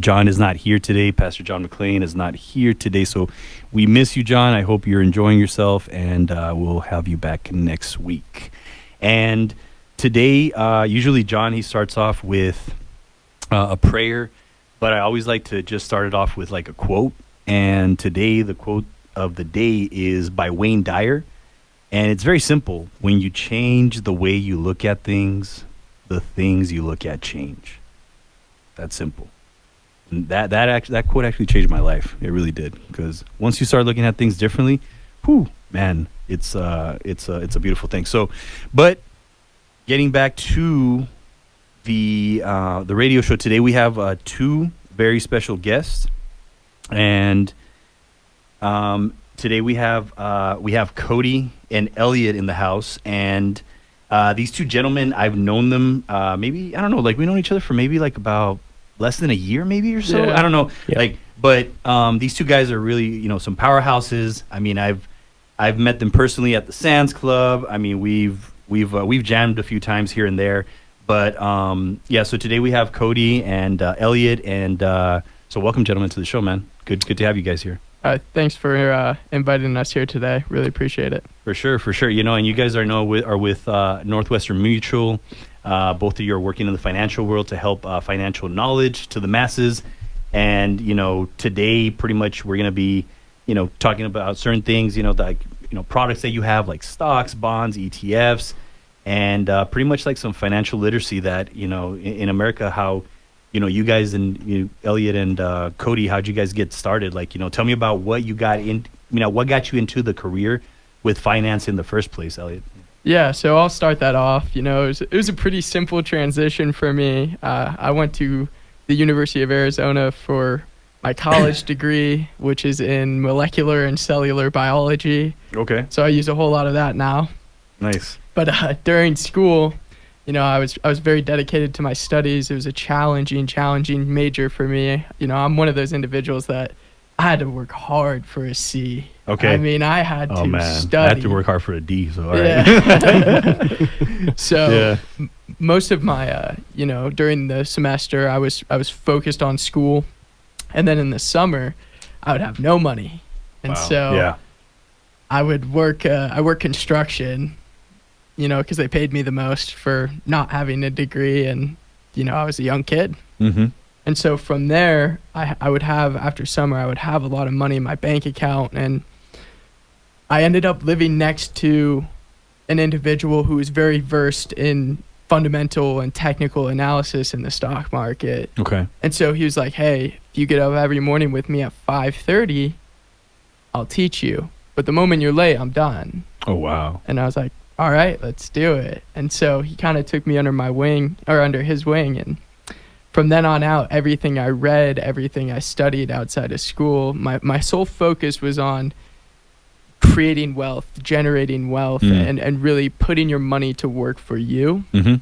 John is not here today. Pastor John McClain is not here today. So we miss you, John. I hope you're enjoying yourself, and we'll have you back next week. And today, usually John, he starts off with a prayer, but I always like to just start it off with like a quote. And today, the quote of the day is by Wayne Dyer. And it's very simple. When you change the way you look at things, the things you look at change. That's simple. And that quote actually changed my life. It really did. Because once you start looking at things differently, whew, man, it's a beautiful thing. So, but getting back to the radio show today, we have two very special guests, and today we have Cody and Elliot in the house, and these two gentlemen, I've known them maybe, I don't know, like we known each other for maybe like about less than a year maybe or so. Yeah. I don't know. Yeah. Like, but these two guys are really, you know, some powerhouses. I mean, I've met them personally at the Sands Club. I mean, we've jammed a few times here and there. But yeah, so today we have Cody and Elliot, and so welcome, gentlemen, to the show, man. Good to have you guys here. Thanks for inviting us here today. Really appreciate it. For sure. You know, and you guys are with Northwestern Mutual. Both of you are working in the financial world to help financial knowledge to the masses. And, you know, today pretty much we're going to be, you know, talking about certain things, you know, like, you know, products that you have like stocks, bonds, ETFs, and pretty much like some financial literacy that, you know, in America, how, you know, you guys and Elliot and Cody, how'd you guys get started? Like, you know, tell me about what you got in, you know, what got you into the career with finance in the first place, Elliot? Yeah, so I'll start that off. You know, it was a pretty simple transition for me. I went to the University of Arizona for my college degree, which is in molecular and cellular biology. Okay. So I use a whole lot of that now. Nice. But during school, you know, I was very dedicated to my studies. It was a challenging major for me. You know, I'm one of those individuals that I had to work hard for a C. Okay. I mean, I had to study. I had to work hard for a D, so all right. Yeah. So most of my, you know, during the semester, I was focused on school. And then in the summer, I would have no money. And so I would work, I worked construction, you know, because they paid me the most for not having a degree. And, you know, I was a young kid. Mm-hmm. And so from there, I would have, after summer, I would have a lot of money in my bank account. And I ended up living next to an individual who was very versed in fundamental and technical analysis in the stock market. Okay. And so he was like, hey, if you get up every morning with me at 5:30, I'll teach you. But the moment you're late, I'm done. Oh, wow. And I was like, all right, let's do it. And so he kind of took me under his wing. And from then on out, everything I read, everything I studied outside of school, my sole focus was on creating wealth, generating wealth, and really putting your money to work for you. Mm-hmm.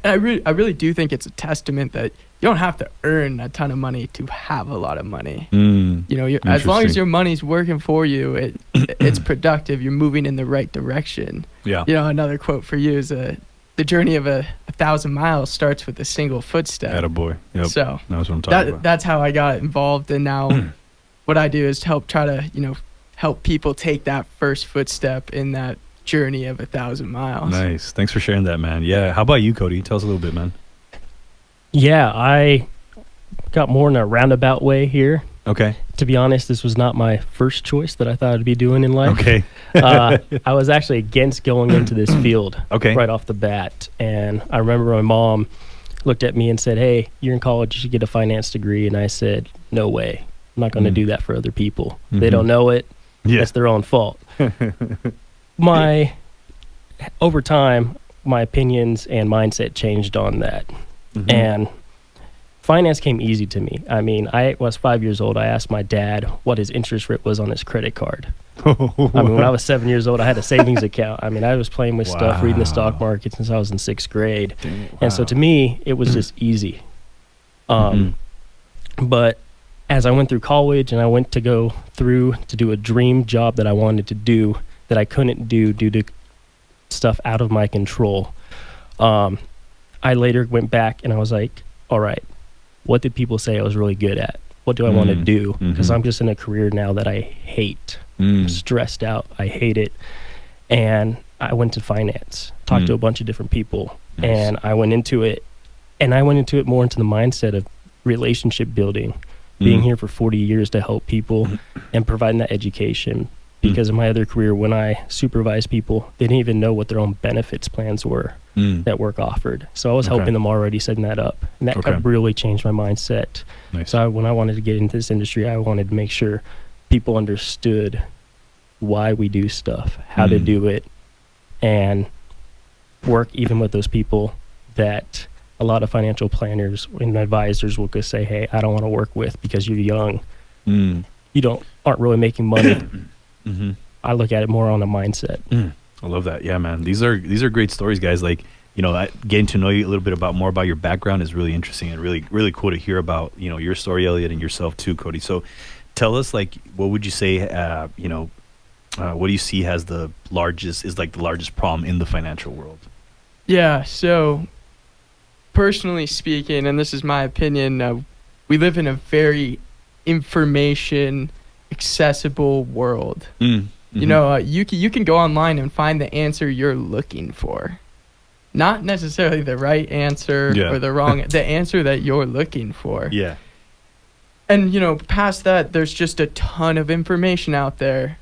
And I really do think it's a testament that you don't have to earn a ton of money to have a lot of money. You know, as long as your money's working for you, it's productive. You're moving in the right direction. Yeah. You know, another quote for you is the journey of a 1,000 miles starts with a single footstep. Attaboy. Yep. So that's what I'm talking about. That's how I got involved. And now what I do is help people take that first footstep in that journey of 1,000 miles. Nice. Thanks for sharing that, man. Yeah. How about you, Cody? Tell us a little bit, man. Yeah, I got more in a roundabout way here. Okay. To be honest, this was not my first choice that I thought I'd be doing in life. Okay. I was actually against going into this field right off the bat. And I remember my mom looked at me and said, hey, you're in college, you should get a finance degree. And I said, no way. I'm not going to do that for other people. Mm-hmm. They don't know it. Yeah. That's their own fault. Over time, my opinions and mindset changed on that. Mm-hmm. And finance came easy to me. I mean, I was 5 years old. I asked my dad what his interest rate was on his credit card. I mean, when I was 7 years old, I had a savings account. I mean, I was playing with stuff, reading the stock market since I was in sixth grade. And so to me, it was just easy. But as I went through college and I went to go through to do a dream job that I wanted to do that I couldn't do due to stuff out of my control, I later went back and I was like, all right, what did people say I was really good at? What do I want to do? Because I'm just in a career now that I hate. I'm stressed out. I hate it. And I went to finance, talked to a bunch of different people, and I went into it. And I went into it more into the mindset of relationship building, being here for 40 years to help people and providing that education. Because in my other career, when I supervised people, they didn't even know what their own benefits plans were that work offered. So I was helping them already, setting that up. And that really changed my mindset. Nice. So when I wanted to get into this industry, I wanted to make sure people understood why we do stuff, how to do it, and work even with those people that a lot of financial planners and advisors will just say, hey, I don't want to work with because you're young. You aren't really making money. I look at it more on a mindset. I love that. Yeah, man. These are great stories, guys. Like, you know, getting to know you a little bit more about your background is really interesting and really, really cool to hear about, you know, your story, Elliot, and yourself too, Cody. So tell us, like, what would you say, what do you see as the largest problem in the financial world? Yeah. So personally speaking, and this is my opinion, we live in a very information accessible world. You know, you can go online and find the answer you're looking for, not necessarily the right answer or the wrong, the answer that you're looking for. Yeah. And you know, past that, there's just a ton of information out there,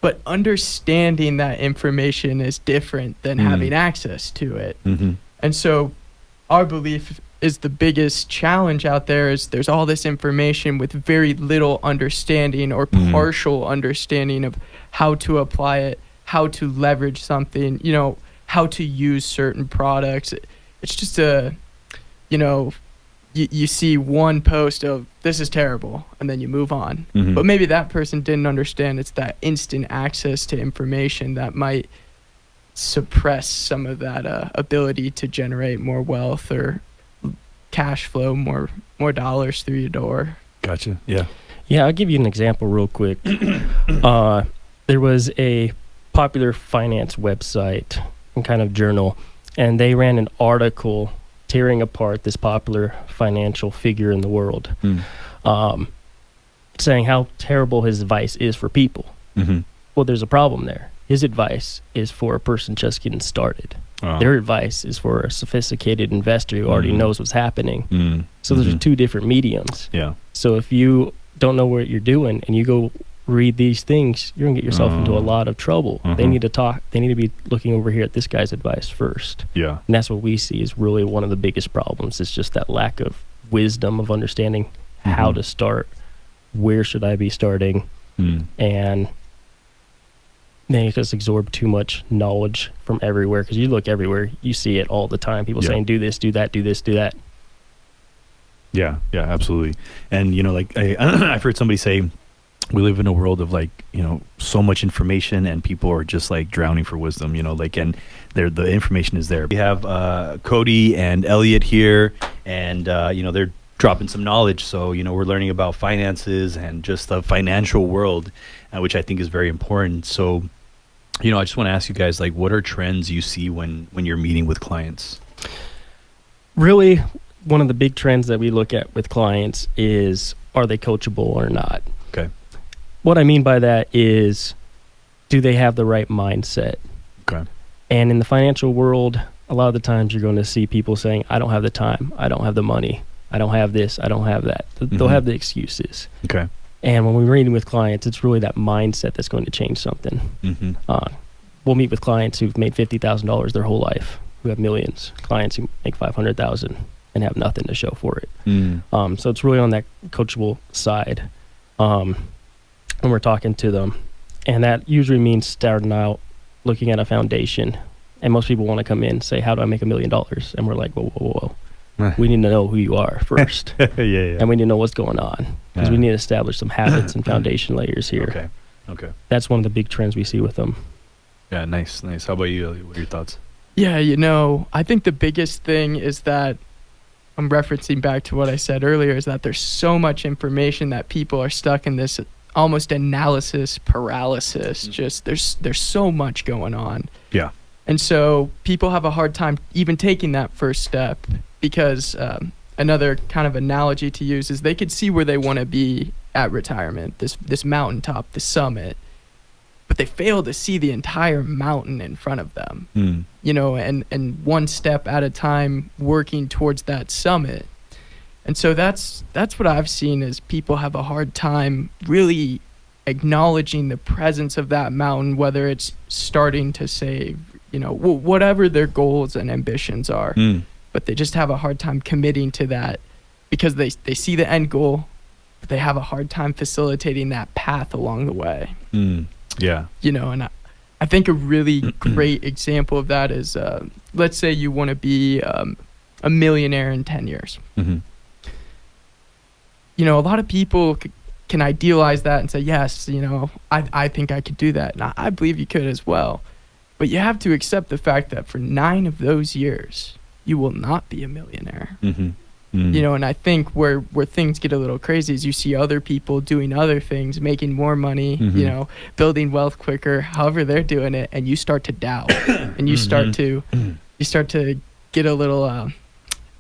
but understanding that information is different than having access to it. And so our belief is the biggest challenge out there is there's all this information with very little understanding or partial understanding of how to apply it, how to leverage something, you know, how to use certain products. It's just you see one post of this is terrible and then you move on. But maybe that person didn't understand it's that instant access to information that might suppress some of that ability to generate more wealth or cash flow, more dollars through your door. Gotcha. Yeah. Yeah, I'll give you an example real quick. There was a popular finance website and kind of journal, and they ran an article tearing apart this popular financial figure in the world, saying how terrible his advice is for people. Well, there's a problem there. His advice is for a person just getting started. Their advice is for a sophisticated investor who already knows what's happening. So those are two different mediums. Yeah. So if you don't know what you're doing and you go read these things, you're gonna get yourself into a lot of trouble. They need to talk. They need to be looking over here at this guy's advice first. Yeah. And that's what we see is really one of the biggest problems. It's just that lack of wisdom of understanding how to start, where should I be starting, and they just absorb too much knowledge from everywhere. Because you look everywhere, you see it all the time. People saying, do this, do that, do this, do that. Yeah, absolutely. And, you know, like I've heard somebody say, we live in a world of like, you know, so much information and people are just like drowning for wisdom, you know, like, and the information is there. We have Cody and Elliot here and, you know, they're dropping some knowledge. So, you know, we're learning about finances and just the financial world, which I think is very important. So, you know, I just want to ask you guys, like, what are trends you see when you're meeting with clients? Really, one of the big trends that we look at with clients is, are they coachable or not? Okay. What I mean by that is, do they have the right mindset? Okay. And in the financial world, a lot of the times you're going to see people saying, I don't have the time, I don't have the money, I don't have this, I don't have that. They'll have the excuses. Okay. And when we're meeting with clients, it's really that mindset that's going to change something. We'll meet with clients who've made $50,000 their whole life, who have millions. Clients who make $500,000 and have nothing to show for it. So it's really on that coachable side when we're talking to them. And that usually means starting out looking at a foundation. And most people want to come in and say, how do I make $1 million? And we're like, whoa. We need to know who you are first. Yeah. And we need to know what's going on. Because we need to establish some habits and foundation layers here. Okay. That's one of the big trends we see with them. Yeah, nice. How about you, Elliot? What are your thoughts? Yeah, you know, I think the biggest thing is that I'm referencing back to what I said earlier, is that there's so much information that people are stuck in this almost analysis paralysis. Just there's so much going on. Yeah. And so people have a hard time even taking that first step because another kind of analogy to use is they could see where they want to be at retirement, this mountaintop, the summit, but they fail to see the entire mountain in front of them, and one step at a time working towards that summit. And so that's what I've seen is people have a hard time really acknowledging the presence of that mountain, whether it's starting to save, whatever their goals and ambitions are, but they just have a hard time committing to that because they see the end goal, but they have a hard time facilitating that path along the way. Yeah. And I think a really great example of that is, let's say you want to be a millionaire in 10 years. A lot of people can idealize that and say, yes, I think I could do that. And I believe you could as well. But you have to accept the fact that for 9 of those years, you will not be a millionaire. And I think where things get a little crazy is you see other people doing other things, making more money, building wealth quicker, however they're doing it, and you start to doubt, and you start to get a little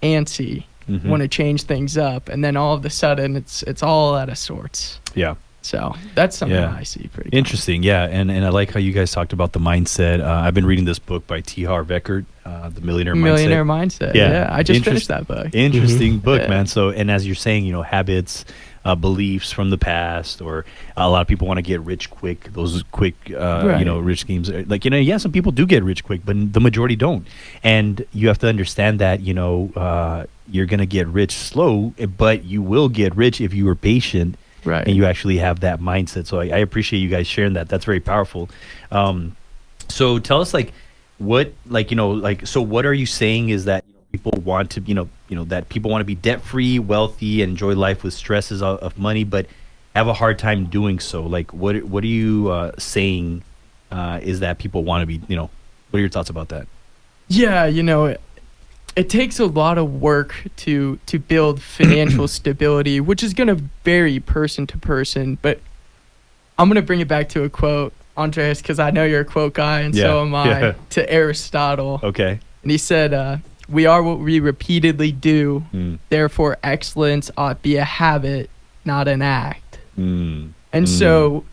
antsy, want to change things up, and then all of a sudden it's all out of sorts. Yeah. So that's something I see pretty interesting. Yeah, and I like how you guys talked about the mindset. I've been reading this book by T. Harv Eckert, The Millionaire Mindset. Yeah, I just finished that book. Interesting book, man. So, and as you're saying, habits, beliefs from the past, or a lot of people want to get rich quick. Those quick, rich schemes. Like, some people do get rich quick, but the majority don't. And you have to understand that, you're going to get rich slow, but you will get rich if you are patient. Right. And you actually have that mindset. So I appreciate you guys sharing that. That's very powerful. So tell us, what are you saying is that people want to, that people want to be debt free, wealthy, enjoy life with stresses of money, but have a hard time doing so? Like, what are you saying is that people want to be, what are your thoughts about that? Yeah, it takes a lot of work to build financial stability, which is going to vary person to person. But I'm going to bring it back to a quote, Andres, because I know you're a quote guy, and so am I, to Aristotle. Okay. And he said, we are what we repeatedly do. Therefore, excellence ought be a habit, not an act. And so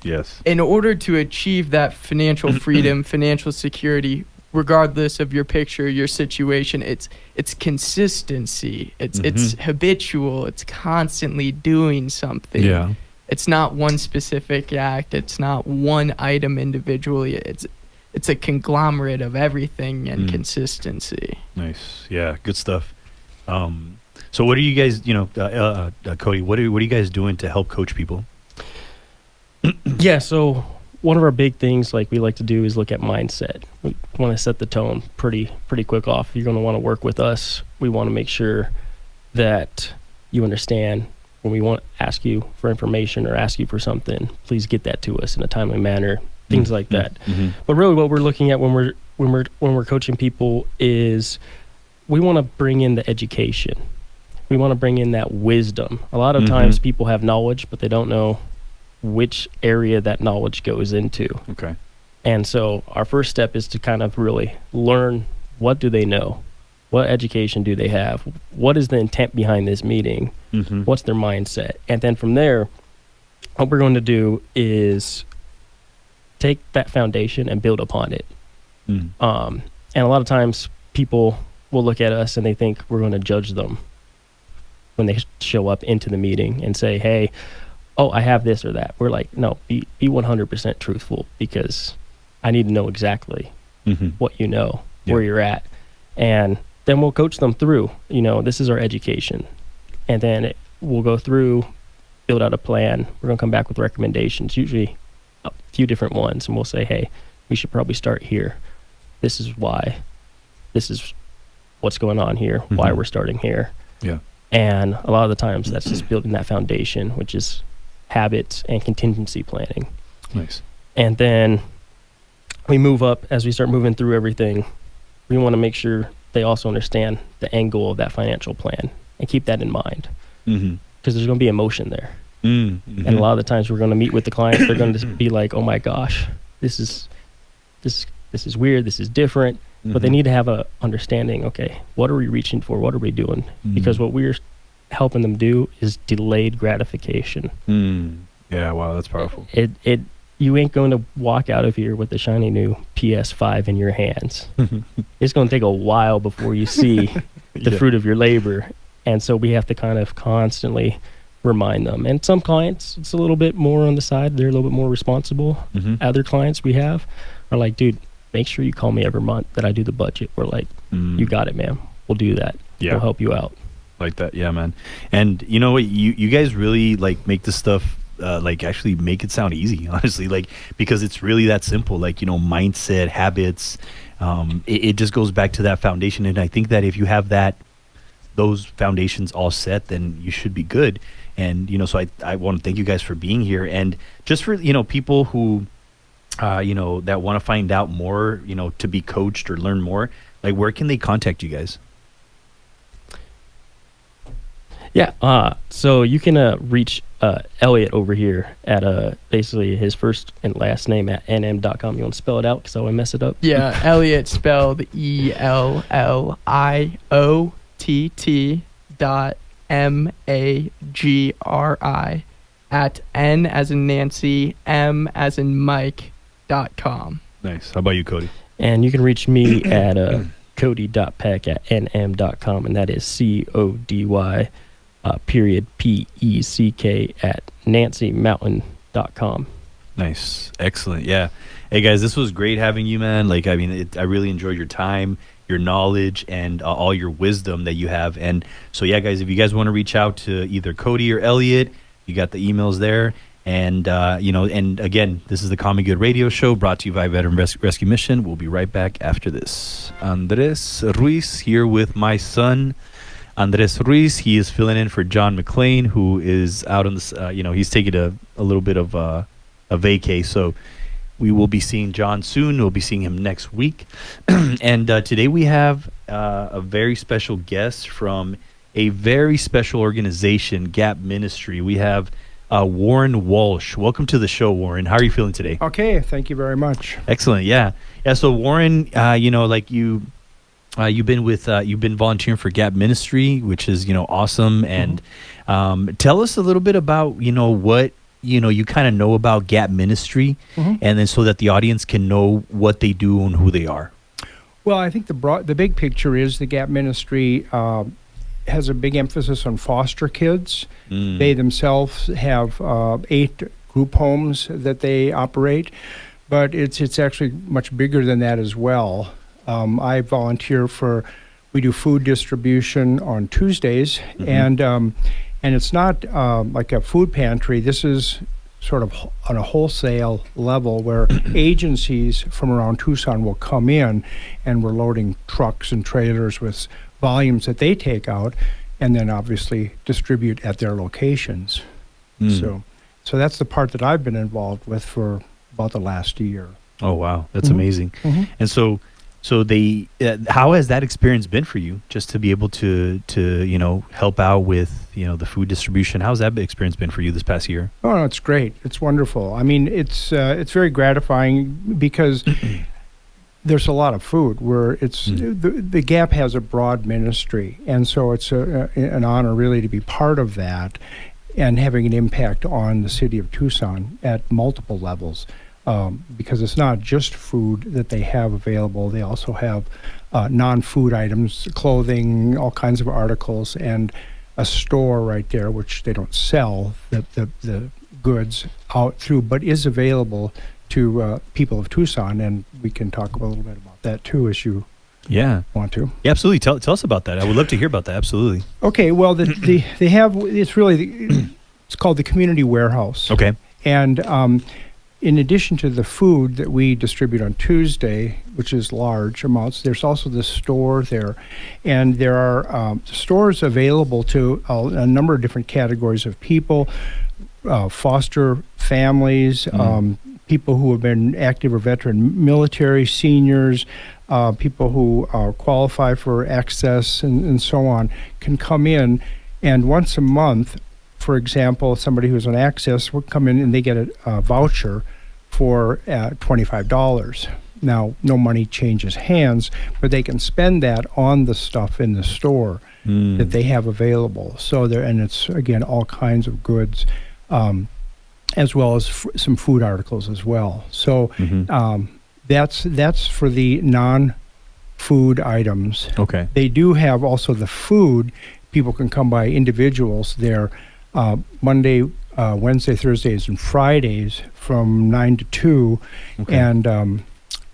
in order to achieve that financial freedom, financial security, regardless of your picture, your situation, it's consistency. It's habitual. It's constantly doing something. Yeah. It's not one specific act. It's not one item individually. It's a conglomerate of everything and consistency. Nice. Yeah. Good stuff. So what are you guys, Cody, what are you guys doing to help coach people? Yeah. So one of our big things we like to do is look at mindset. We want to set the tone pretty quick off. If you're going to want to work with us, we want to make sure that you understand when we want to ask you for information or ask you for something, please get that to us in a timely manner, things like that. But really what we're looking at when we're coaching people is we want to bring in the education. We want to bring in that wisdom. A lot of times people have knowledge, but they don't know which area that knowledge goes into. Okay. And so our first step is to kind of really learn, what do they know? What education do they have? What is the intent behind this meeting? What's their mindset? And then from there, what we're going to do is take that foundation and build upon it. And a lot of times people will look at us and they think we're going to judge them when they show up into the meeting and say, hey, I have this or that. We're like, no, be 100% truthful, because I need to know exactly what you know, where you're at. And then we'll coach them through, this is our education. And then we'll go through, build out a plan. We're going to come back with recommendations, usually a few different ones. And we'll say, hey, we should probably start here. This is why. This is what's going on here, why we're starting here. Yeah. And a lot of the times that's just building that foundation, which is habits and contingency planning. Nice. And then we move up. As we start moving through everything, we want to make sure they also understand the end goal of that financial plan and keep that in mind, because there's going to be emotion there. And a lot of the times we're going to meet with the clients, they're going to be like, oh my gosh, this is weird, this is different. But they need to have a understanding, okay, what are we reaching for? What are we doing? Because what we're helping them do is delayed gratification. Yeah, wow, that's powerful. You ain't going to walk out of here with the shiny new PS5 in your hands. It's going to take a while before you see the fruit of your labor. And so we have to kind of constantly remind them. And some clients, it's a little bit more on the side. They're a little bit more responsible. Other clients we have are like, dude, make sure you call me every month that I do the budget. We're like, you got it, man. We'll do that. We'll help you out. Like that. Yeah, man. And you know what? You guys really like make this stuff like actually make it sound easy, honestly, like, because it's really that simple, like, you know, mindset, habits. It just goes back to that foundation. And I think that if you have those foundations all set, then you should be good. And, you know, so I want to thank you guys for being here. And just for, you know, people who, you know, that want to find out more, you know, to be coached or learn more, like, where can they contact you guys? Yeah. So you can reach Elliot over here at basically his first and last name at nm.com. You want to spell it out because I want to mess it up? Yeah, Elliot spelled ELLIOTT.MAGRI at N as in Nancy, M as in Mike.com. Nice. How about you, Cody? And you can reach me at Cody.Peck at nm.com, and that is CODY. Period PECK at NancyMountain.com. Nice. Excellent. Yeah. Hey guys, this was great having you, man. Like, I mean, I really enjoyed your time, your knowledge, and all your wisdom that you have. And so, yeah, guys, if you guys want to reach out to either Cody or Elliot, you got the emails there. And, you know, and again, this is the Common Good Radio Show brought to you by Veteran Rescue Mission. We'll be right back after this. Andres Ruiz here with my son, Andres Ruiz. He is filling in for John McClain, who is out on this, you know, he's taking a little bit of a vacay. So we will be seeing John soon. We'll be seeing him next week. And today we have a very special guest from a very special organization, Gap Ministry. We have Warren Walsh. Welcome to the show, Warren. How are you feeling today? Okay, thank you very much. Excellent. Yeah. So Warren, you know, like you've been volunteering for Gap Ministry, which is, you know, awesome. And tell us a little bit about, you know, what, you know, you kind of know about Gap Ministry, and then so that the audience can know what they do and who they are. Well, I think the big picture is the Gap Ministry has a big emphasis on foster kids. They themselves have 8 group homes that they operate, but it's actually much bigger than that as well. I volunteer we do food distribution on Tuesdays, and it's not like a food pantry. This is sort of on a wholesale level where agencies from around Tucson will come in, and we're loading trucks and trailers with volumes that they take out and then obviously distribute at their locations. So that's the part that I've been involved with for about the last year. Oh, wow. That's amazing. And so they, how has that experience been for you, just to be able to you know, help out with, you know, the food distribution? How's that experience been for you this past year? Oh, no, it's great. It's wonderful. I mean, it's very gratifying because there's a lot of food where it's the Gap has a broad ministry, and so it's an honor really to be part of that and having an impact on the city of Tucson at multiple levels. Because it's not just food that they have available. They also have non-food items, clothing, all kinds of articles, and a store right there, which they don't sell the goods out through, but is available to people of Tucson. And we can talk a little bit about that too, as you want to. Yeah, absolutely. Tell us about that. I would love to hear about that. Absolutely. Okay. Well, they have, it's really, it's called the Community Warehouse. Okay. And in addition to the food that we distribute on Tuesday, which is large amounts, there's also the store there. And there are stores available to a number of different categories of people, foster families, people who have been active or veteran military, seniors, people who qualify for access and so on, can come in. And once a month, for example, somebody who's on access will come in and they get a voucher for $25. Now, no money changes hands, but they can spend that on the stuff in the store that they have available. So and it's, again, all kinds of goods, as well as some food articles as well. So that's for the non-food items. Okay. They do have also the food. People can come by individuals there Monday, Wednesday, Thursdays, and Fridays from 9 to 2, and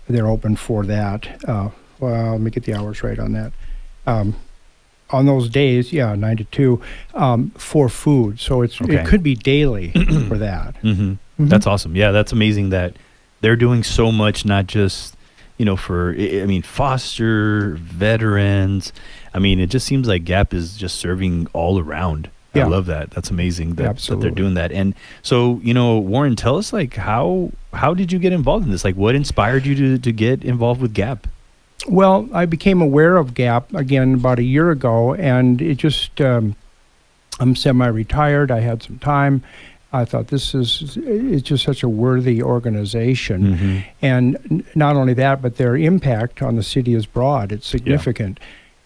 they're open for that. Well, let me get the hours right on that. On those days, 9 to 2, for food. So it could be daily for that. That's awesome. Yeah, that's amazing that they're doing so much, not just, for, foster, veterans. It just seems like Gap is just serving all around. I love that. That's amazing that they're doing that. And so, Warren, tell us, how did you get involved in this? What inspired you to get involved with Gap? Well, I became aware of Gap, again, about a year ago, and it just, I'm semi-retired. I had some time. I thought it's just such a worthy organization. And not only that, but their impact on the city is broad. It's significant.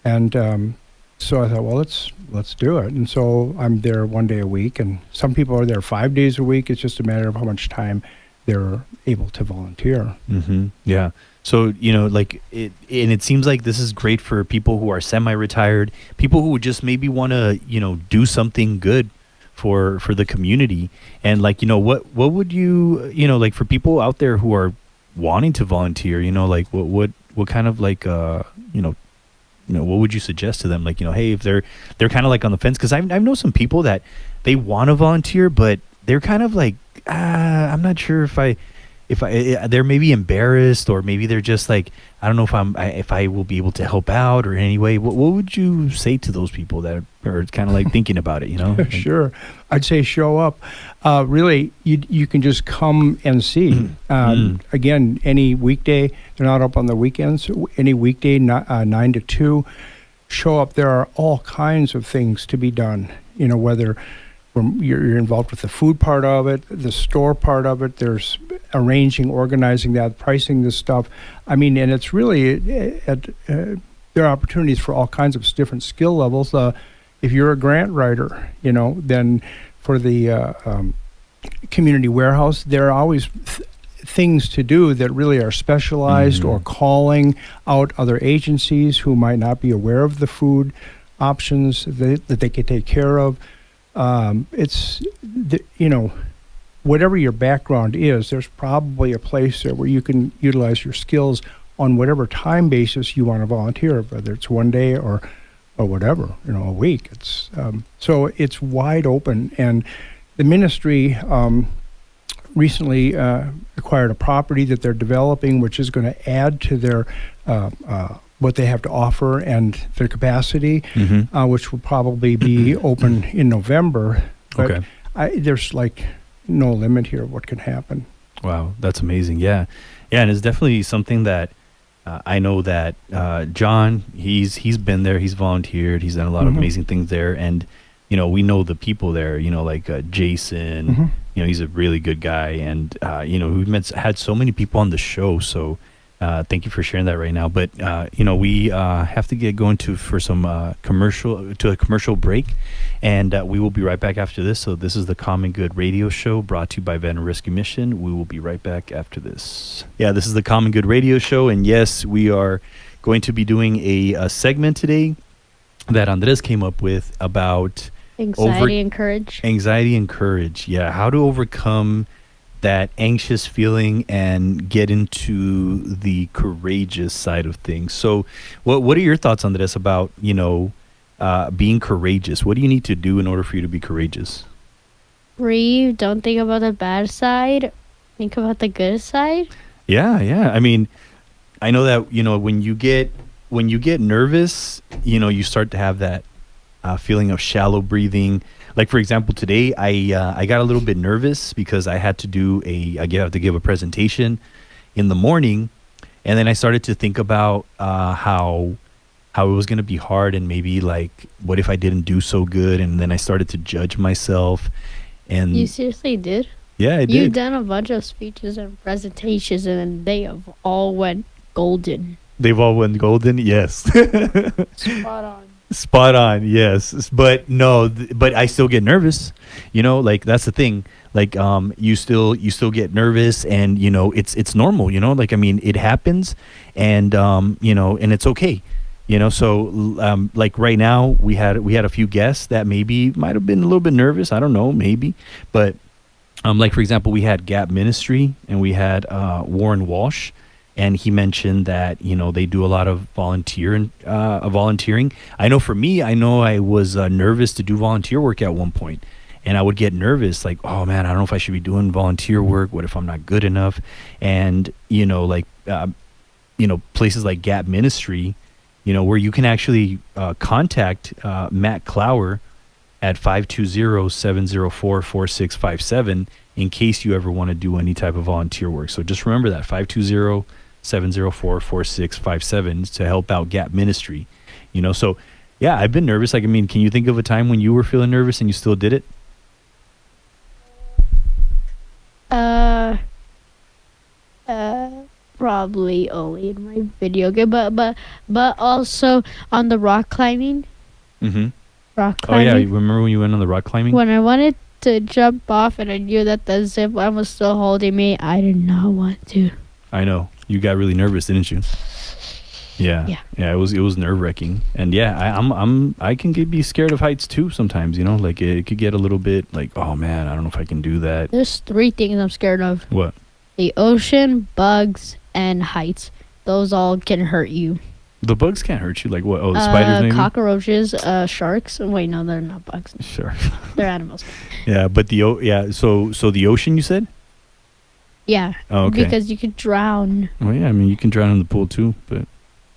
And so I thought, well, let's do it. And so I'm there one day a week, and some people are there 5 days a week. It's just a matter of how much time they're able to volunteer. Yeah. So, it seems like this is great for people who are semi-retired, people who just maybe want to, do something good for the community. And what would you, for people out there who are wanting to volunteer, what kind of what would you suggest to them? Hey, if they're kind of on the fence, because I know some people that they want to volunteer, but they're kind of I'm not sure if they're maybe embarrassed, or maybe they're just I don't know if I will be able to help out or in any way. What would you say to those people that are kind of thinking about it, Sure. I'd say show up. Really, you can just come and see. Again, any weekday, they're not up on the weekends, any weekday, 9 to 2, show up. There are all kinds of things to be done, whether you're involved with the food part of it, the store part of it, there's arranging, organizing that, pricing this stuff. And it's really, there are opportunities for all kinds of different skill levels. If you're a grant writer, then for the community warehouse, there are always things to do that really are specialized, or calling out other agencies who might not be aware of the food options that they could take care of. Whatever your background is, there's probably a place there where you can utilize your skills on whatever time basis you want to volunteer, whether it's one day or whatever, a week. It's so it's wide open. And the ministry recently acquired a property that they're developing, which is going to add to their what they have to offer and their capacity, which will probably be open in November. But there's no limit here of what can happen. Wow, that's amazing. Yeah, and it's definitely something that I know that John, he's been there, he's volunteered, he's done a lot of amazing things there, and we know the people there, Jason, he's a really good guy, and we've had so many people on the show, so thank you for sharing that right now. But we have to get going to a commercial break, and we will be right back after this. So this is the Common Good Radio Show, brought to you by Veteran Rescue Mission. We will be right back after this. Yeah, this is the Common Good Radio Show, and yes, we are going to be doing a segment today that Andres came up with about anxiety and courage. Anxiety and courage. Yeah, how to overcome that anxious feeling and get into the courageous side of things. So what are your thoughts on this about, being courageous? What do you need to do in order for you to be courageous? Breathe. Don't think about the bad side. Think about the good side. Yeah. I know that, when you get nervous, you start to have that feeling of shallow breathing. Like, for example, today I got a little bit nervous because I had to have to give a presentation in the morning, and then I started to think about how it was going to be hard, and maybe what if I didn't do so good, and then I started to judge myself. And you seriously did? Yeah, I did. You've done a bunch of speeches and presentations, and they have all went golden. They've all went golden. Yes. Spot on. Spot on. Yes. But no, but I still get nervous. You know, like that's the thing. Like you still get nervous, and you know it's normal. You know, like I mean it happens, and you know, and it's okay. You know, so like right now we had a few guests that maybe might have been a little bit nervous. I don't know, maybe, but like for example, we had Gap Ministry and we had Warren Walsh, and he mentioned that you know they do a lot of volunteering. I know for me, I was nervous to do volunteer work at one point, and I would get nervous, like, oh man, I don't know if I should be doing volunteer work. What if I'm not good enough? And you know, like you know, places like Gap Ministry, you know, where you can actually contact Matt Clower at 520-704-4657 in case you ever want to do any type of volunteer work. So just remember that, 520-704-4657 to help out Gap Ministry. You know, so yeah, I've been nervous. Like, I mean, can you think of a time when you were feeling nervous and you still did it? Probably only in my video game, but also on the rock climbing. Mm-hmm. Rock Oh climbing. yeah, you remember when you went on the rock climbing? When I wanted to jump off and I knew that the zip line was still holding me, I did not want to. I know. You got really nervous, didn't you? Yeah. It was nerve wracking, and yeah, I can be scared of heights too sometimes. You know, like it could get a little bit like, oh man, I don't know if I can do that. There's 3 things I'm scared of: What? the ocean, bugs, and heights. Those all can hurt you. The bugs can't hurt you. Like what? Oh, the spiders maybe. Cockroaches, sharks. Wait, no, they're not bugs. Sure. They're animals. Yeah, but so the ocean, you said? Yeah. Oh, okay. Because you could drown. Well, yeah, I mean you can drown in the pool too, but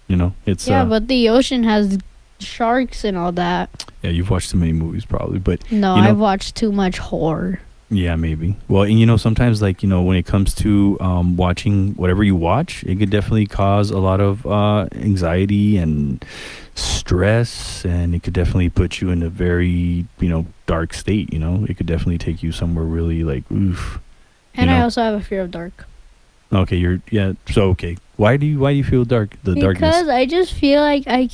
you know it's. Yeah, but the ocean has sharks and all that. Yeah, you've watched too many movies probably, but No, you know, I've watched too much horror. Yeah, maybe. Well, and you know, sometimes like, you know, when it comes to watching whatever you watch, it could definitely cause a lot of anxiety and stress, and it could definitely put you in a very, you know, dark state, you know. It could definitely take you somewhere really like, oof. And you know? I also have a fear of dark. Okay, so okay. Why do you feel dark? The darkness? Because I just feel like I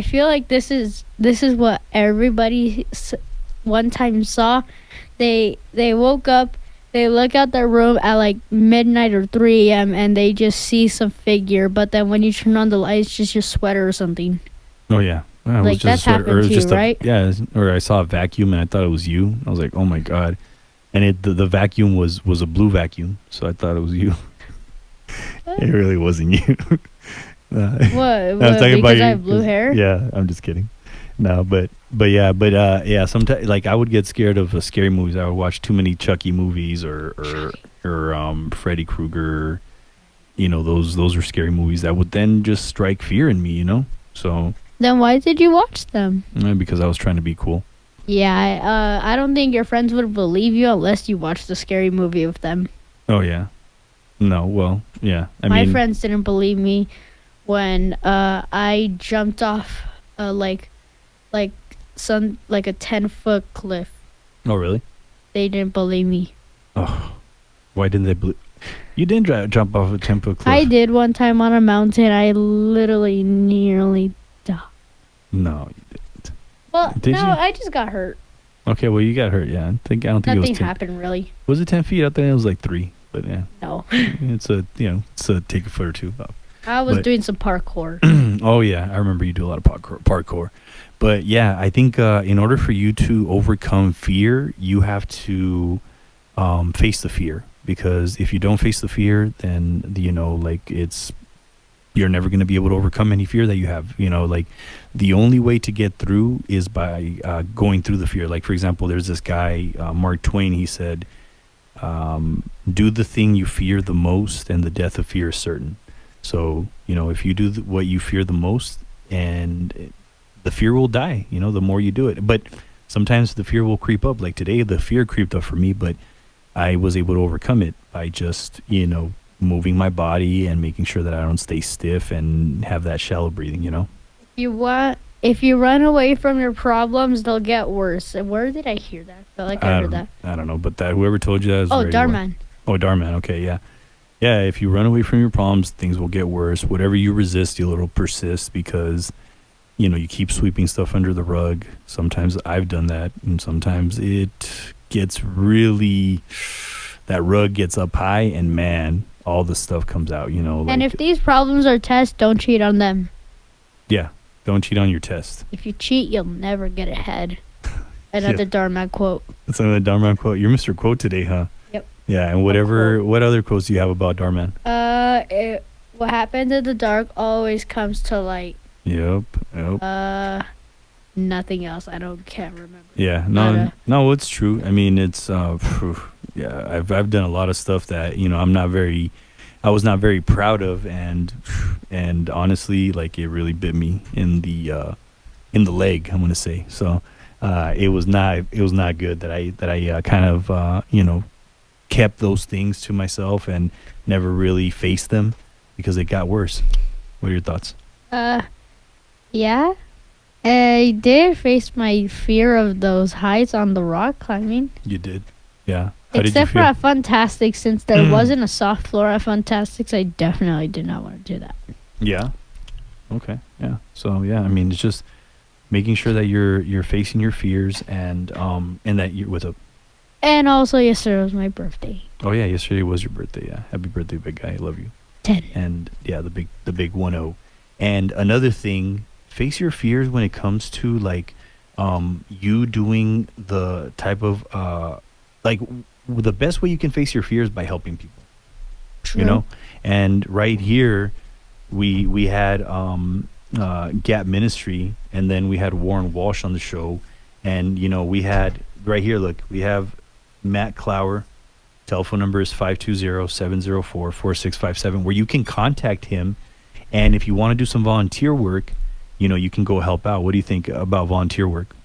feel like this is what everybody one time saw. They woke up, they look out their room at like midnight or 3 a.m. and they just see some figure, but then when you turn on the lights, it's just your sweater or something. Oh yeah. Well, it like was just that's happened to you, right? Or I saw a vacuum and I thought it was you. I was like, oh my god. And the vacuum was a blue vacuum, so I thought it was you. It really wasn't you. What? I was talking Because about I have blue hair? Yeah, I'm just kidding. No, but sometimes like I would get scared of scary movies. I would watch too many Chucky movies or Freddy Krueger. You know, those are scary movies that would then just strike fear in me, you know? So Then why did you watch them? because I was trying to be cool. Yeah, I don't think your friends would believe you unless you watched the scary movie with them. Oh yeah. No, well, yeah. My friends didn't believe me when I jumped off like a 10-foot cliff. Oh really? They didn't believe me. Oh, why didn't they believe? You didn't jump off a 10-foot cliff. I did one time on a mountain. I literally nearly died. No, you didn't. Well, Did no, you? I just got hurt. Okay, well you got hurt. Yeah, I don't think it was 10. Nothing happened really. Was it 10 feet? I think it was like 3. But yeah, No, it's a take a foot or two up. I was But- doing some parkour. Oh yeah, I remember you do a lot of parkour. But yeah, I think in order for you to overcome fear, you have to face the fear. Because if you don't face the fear, then you're never going to be able to overcome any fear that you have. You know, like the only way to get through is by going through the fear. Like for example, there's this guy Mark Twain. He said, "Do the thing you fear the most, and the death of fear is certain." So you know, if you do what you fear the most, and the fear will die. You know, the more you do it. But sometimes the fear will creep up. Like today, the fear creeped up for me, but I was able to overcome it by just, you know, moving my body and making sure that I don't stay stiff and have that shallow breathing, you know? You want if you run away from your problems, they'll get worse. And where did I hear that? I feel like I heard that. I don't know, but that whoever told you that is Oh, very Darman. Oh, Darman. Okay, yeah. Yeah, if you run away from your problems, things will get worse. Whatever you resist, it'll persist because, you keep sweeping stuff under the rug. Sometimes I've done that, and sometimes it gets really, that rug gets up high, and man, all the stuff comes out, And if these problems are tests, don't cheat on them. Yeah, don't cheat on your test. If you cheat, you'll never get ahead. Another Darman quote. That's another Darman quote. You're Mr. Quote today, huh? Yep. Yeah, and what other quotes do you have about Darman? What happens in the dark always comes to light. Yep. Nothing else. Can't remember. Yeah, no, it's true. I mean, it's yeah. I've done a lot of stuff that I was not very proud of, and honestly, like it really bit me in the leg. I'm gonna say so. It was not good that I kind of kept those things to myself and never really faced them because it got worse. What are your thoughts? Yeah. I did face my fear of those heights on the rock climbing. You did? Yeah. Except for at Funtastics, since there wasn't a soft floor at Funtastics, I definitely did not want to do that. Yeah. Okay. Yeah. So yeah, I mean, it's just making sure that you're facing your fears and that you're with a. And also, yesterday was my birthday. Oh yeah, yesterday was your birthday. Yeah, happy birthday, big guy. I love you. 10. And yeah, the big 1-0. And another thing, face your fears when it comes to like you doing the type of the best way you can face your fears by helping people. True. And right here we had Gap Ministry, and then we had Warren Walsh on the show, and we had right here, look, we have Matt Clower. Telephone number is 520-704-4657, where you can contact him, and if you want to do some volunteer work, you can go help out. What do you think about volunteer work?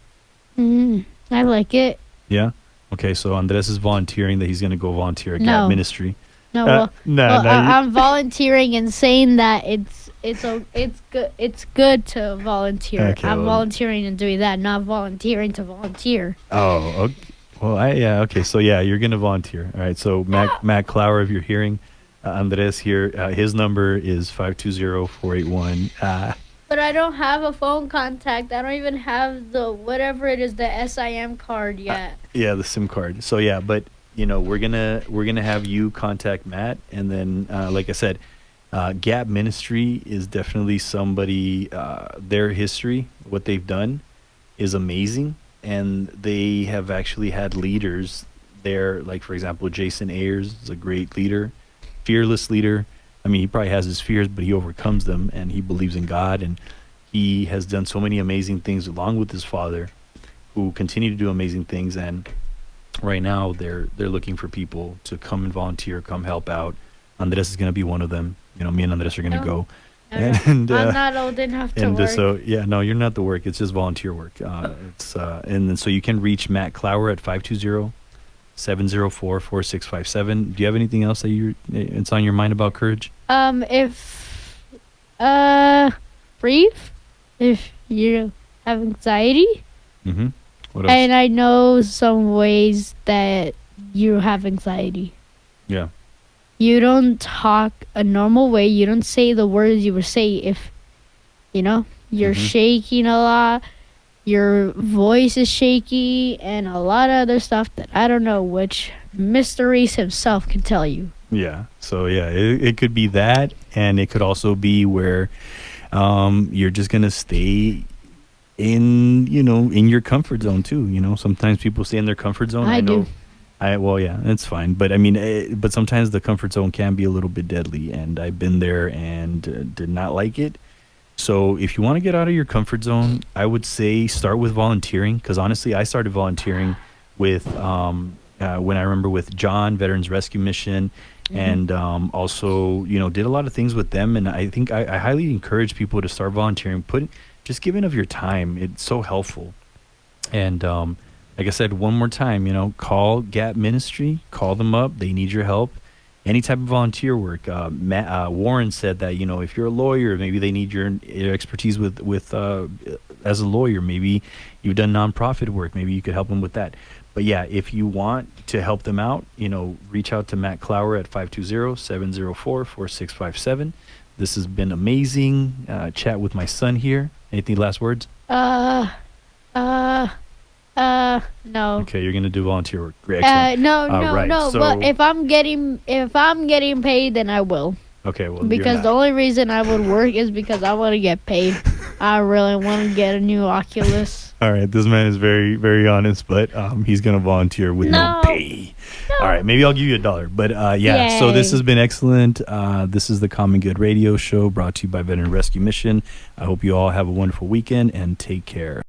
I like it. Yeah. Okay, so Andres is volunteering that he's going to go volunteer at Gap Ministry. No, I'm volunteering and saying that it's good to volunteer. Okay, I'm volunteering and doing that, not volunteering to volunteer. Oh, okay. Well, okay. So yeah, you're going to volunteer. All right. So Matt Clower, if you're hearing Andres here, his number is 520-481. But I don't have a phone contact. I don't even have the whatever it is, the SIM card yet. Yeah, the SIM card. So yeah, but we're gonna have you contact Matt, and then like I said, Gap Ministry is definitely somebody. Their history, what they've done, is amazing, and they have actually had leaders there. Like for example, Jason Ayers is a great leader, fearless leader. I mean, he probably has his fears, but he overcomes them, and he believes in God, and he has done so many amazing things along with his father, who continue to do amazing things. And right now, they're looking for people to come and volunteer, come help out. Andres is going to be one of them. Me and Andres are going to go. And I'm not old enough to work. So yeah, no, you're not the work. It's just volunteer work. And then so you can reach Matt Clower at 520-704-4657. Do you have anything else that it's on your mind about courage? Brief. If you have anxiety. Mm-hmm. What else? And I know some ways that you have anxiety. Yeah. You don't talk a normal way. You don't say the words you would say if, you're shaking a lot. Your voice is shaky and a lot of other stuff that I don't know, which Mr. Reese himself can tell you. Yeah. So yeah, it could be that, and it could also be where you're just gonna stay in your comfort zone too. Sometimes people stay in their comfort zone. I do. Well, yeah, it's fine. But I mean, but sometimes the comfort zone can be a little bit deadly, and I've been there and did not like it. So if you want to get out of your comfort zone, I would say start with volunteering, because honestly, I started volunteering with when I remember with John, Veterans Rescue Mission, and also did a lot of things with them. And I think I highly encourage people to start volunteering. Just giving of your time. It's so helpful. And like I said, one more time, call Gap Ministry, call them up. They need your help. Any type of volunteer work. Warren said that, if you're a lawyer, maybe they need your expertise with as a lawyer. Maybe you've done nonprofit work. Maybe you could help them with that. But yeah, if you want to help them out, reach out to Matt Clower at 520-704-4657. This has been amazing. Chat with my son here. Anything last words? No. Okay, you're gonna do volunteer work. Great, excellent. No. So, but if I'm getting paid, then I will. Okay, well, Because the only reason I would work is because I want to get paid. I really want to get a new Oculus. All right, this man is very, very honest, but he's gonna volunteer with no pay. No. All right, maybe I'll give you $1, but yeah. Yay. So this has been excellent. This is the Common Good Radio Show brought to you by Veteran Rescue Mission. I hope you all have a wonderful weekend and take care.